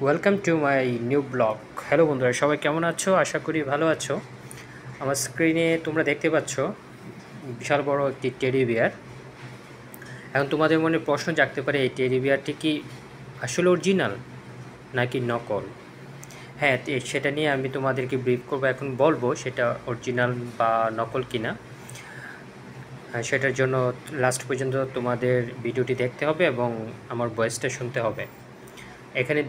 Welcome to my new blog. Hello বন্ধুরা, সবাই কেমন আছো? আশা করি ভালো আছো। আমার স্ক্রিনে তোমরা দেখতে পাচ্ছ বিশাল বড় একটি টেডি বিয়ার। এখন তোমাদের মনে প্রশ্ন জাগতে পারে, এই টেডি বিয়ারটি কি আসলে অরিজিনাল নাকি নকল? হ্যাঁ, সেটা নিয়ে আমি তোমাদেরকে ব্রিফ করবো, এখন বলবো সেটা অরিজিনাল বা নকল কিনা। সেটার জন্য লাস্ট পর্যন্ত তোমাদের ভিডিওটি দেখতে হবে এবং আমার ভয়েসটা শুনতে হবে। এখানে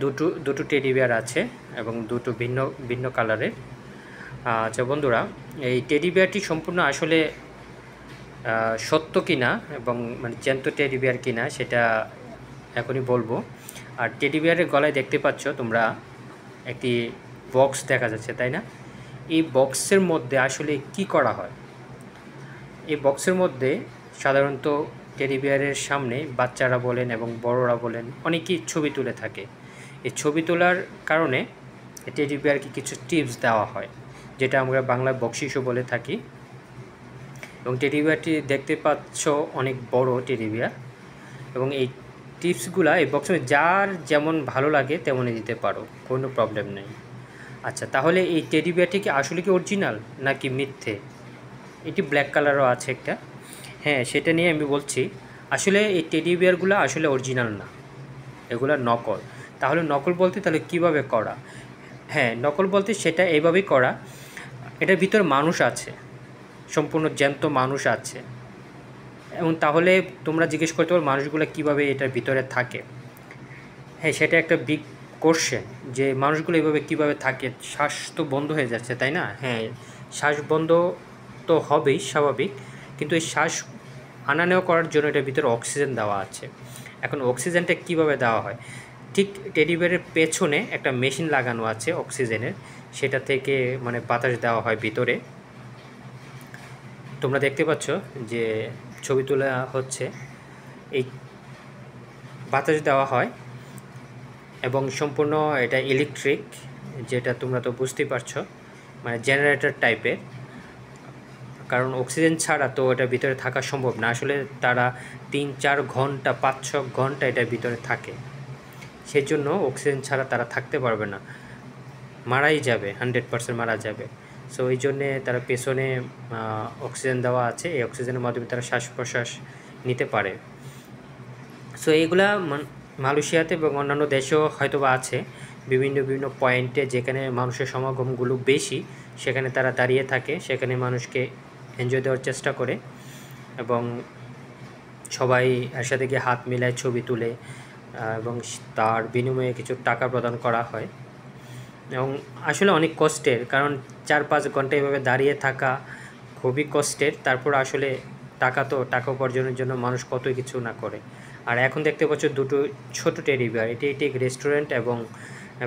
দুটো টেডি বিয়ার আছে এবং দুটো ভিন্ন ভিন্ন কালারের। আচ্ছা বন্ধুরা, এই টেডি বিয়ারটি সম্পূর্ণ আসলে সত্য কিনা এবং মানে জ্যান্ত টেডি বিয়ার কিনা সেটা এখনই বলবো। আর টেডি বিয়ারের গলায় দেখতে পাচ্ছ তোমরা একটি বক্স দেখা যাচ্ছে, তাই না? এই বক্সের মধ্যে আসলে কি করা হয়? এই বক্সের মধ্যে সাধারণত টেডি বিয়ারের সামনে বাচ্চারা বলেন এবং বড়রা বলেন অনেকেই ছবি তুলে থাকে। এই ছবি তোলার কারণে টেডি বিয়ারকে কিছু টিপস দেওয়া হয়, যেটা আমরা বাংলায় বকশিশও বলে থাকি। এবং টেডি বিয়ারটি দেখতে পাচ্ছ অনেক বড় টেডি বিয়ার, এবং এই টিপসগুলো এই বক্সে যার যেমন ভালো লাগে তেমনই দিতে পারো, কোনো প্রবলেম নেই। আচ্ছা, তাহলে এই টেডি বিয়ারটি কি আসলে কি অরিজিনাল নাকি মিথ্যে? এটি ব্ল্যাক কালারও আছে একটা। হ্যাঁ, সেটা নিয়ে আমি বলছি। আসলে এই টেডি বিয়ারগুলো আসলে অরিজিনাল না, এগুলো নকল। তাহলে নকল বলতে তাহলে কিভাবে করা? হ্যাঁ, নকল বলতে সেটা এইভাবেই করা, এটার ভিতর মানুষ আছে, সম্পূর্ণ জ্যান্ত মানুষ আছে। এবং তাহলে তোমরা জিজ্ঞেস করতে পারো মানুষগুলো কীভাবে এটার ভিতরে থাকে। হ্যাঁ, সেটা একটা বিগ কোশ্চেন যে মানুষগুলো এইভাবে কীভাবে থাকে। শ্বাস তো বন্ধ হয়ে যাচ্ছে, তাই না? হ্যাঁ, শ্বাস বন্ধ তো হবেই, স্বাভাবিক। কিন্তু এই শ্বাস আনা নেওয়া করার জন্য এটার ভিতরে অক্সিজেন দেওয়া আছে। এখন অক্সিজেনটা কীভাবে দেওয়া হয়? ঠিক টেডি বিয়ারের পেছনে একটা মেশিন লাগানো আছে অক্সিজেনের, সেটা থেকে মানে বাতাস দেওয়া হয় ভিতরে। তোমরা দেখতে পাচ্ছ যে ছবি তোলা হচ্ছে, এই বাতাস দেওয়া হয় এবং সম্পূর্ণ এটা ইলেকট্রিক, যেটা তোমরা তো বুঝতেই পারছো, মানে জেনারেটর টাইপের। কারণ অক্সিজেন ছাড়া তো এটার ভিতরে থাকা সম্ভব না। আসলে তারা 3-4 ঘন্টা 5-6 ঘন্টা এটার ভিতরে থাকে, সেই জন্য অক্সিজেন ছাড়া তারা থাকতে পারবে না, মারাই যাবে, 100% মারা যাবে। সো এই জন্যে তারা পেছনে অক্সিজেন দেওয়া আছে, এই অক্সিজেনের মাধ্যমে তারা শ্বাস প্রশ্বাস নিতে পারে। সো এইগুলা মালয়েশিয়াতে এবং অন্যান্য দেশেও হয়তো বা আছে, বিভিন্ন বিভিন্ন পয়েন্টে যেখানে মানুষের সমাগমগুলো বেশি, সেখানে তারা দাঁড়িয়ে থাকে, সেখানে মানুষকে এনজয় দেওয়ার চেষ্টা করে এবং সবাই একসাথে গিয়ে হাত মিলায় ছবি তুলে এবং তার বিনিময়ে কিছু টাকা প্রদান করা হয়। এবং আসলে অনেক কষ্টের, কারণ 4-5 ঘন্টা এভাবে দাঁড়িয়ে থাকা খুবই কষ্টের। তারপর আসলে টাকা উপার্জনের জন্য মানুষ কতই কিছু না করে। আর এখন দেখতে পাচ্ছ দুটো ছোট টেডি বিয়ার, এটি রেস্টুরেন্ট এবং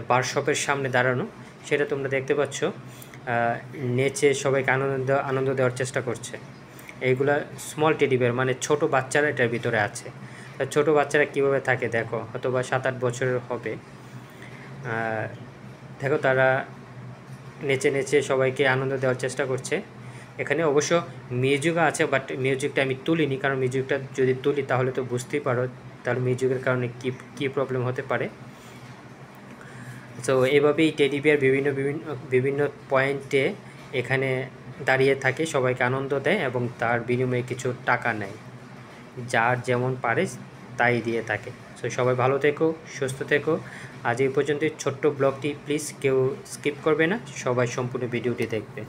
বার শপের সামনে দাঁড়ানো, সেটা তোমরা দেখতে পাচ্ছ। নেচে সবাইকে আনন্দ দেওয়ার চেষ্টা করছে। এইগুলা স্মল টেডি বিয়ার, মানে ছোট বাচ্চারা এটার ভিতরে আছে। ছোট বাচ্চারা কীভাবে থাকে দেখো, হয়তো বা 7-8 বছরের হবে। দেখো তারা নেচে নেচে সবাইকে আনন্দ দেওয়ার চেষ্টা করছে। এখানে অবশ্য মিউজিকও আছে, বাট মিউজিকটা আমি তুলিনি, কারণ মিউজিকটা যদি তুলি তাহলে তো বুঝতেই পারো তার মিউজিকের কারণে কী প্রবলেম হতে পারে। সো এভাবেই টেডি বিয়ার বিভিন্ন পয়েন্টে এখানে দাঁড়িয়ে থাকে, সবাইকে আনন্দ দেয় এবং তার বিনিময়ে কিছু টাকা নেয়, যার যেমন পারে তাই দিয়ে থাকে। সো সবাই ভালো থেকো, সুস্থ থেকো। আজ এই পর্যন্ত ছোট্ট ব্লগটি প্লিজ কেউ স্কিপ করবে না, সবাই সম্পূর্ণ ভিডিওটি দেখবে।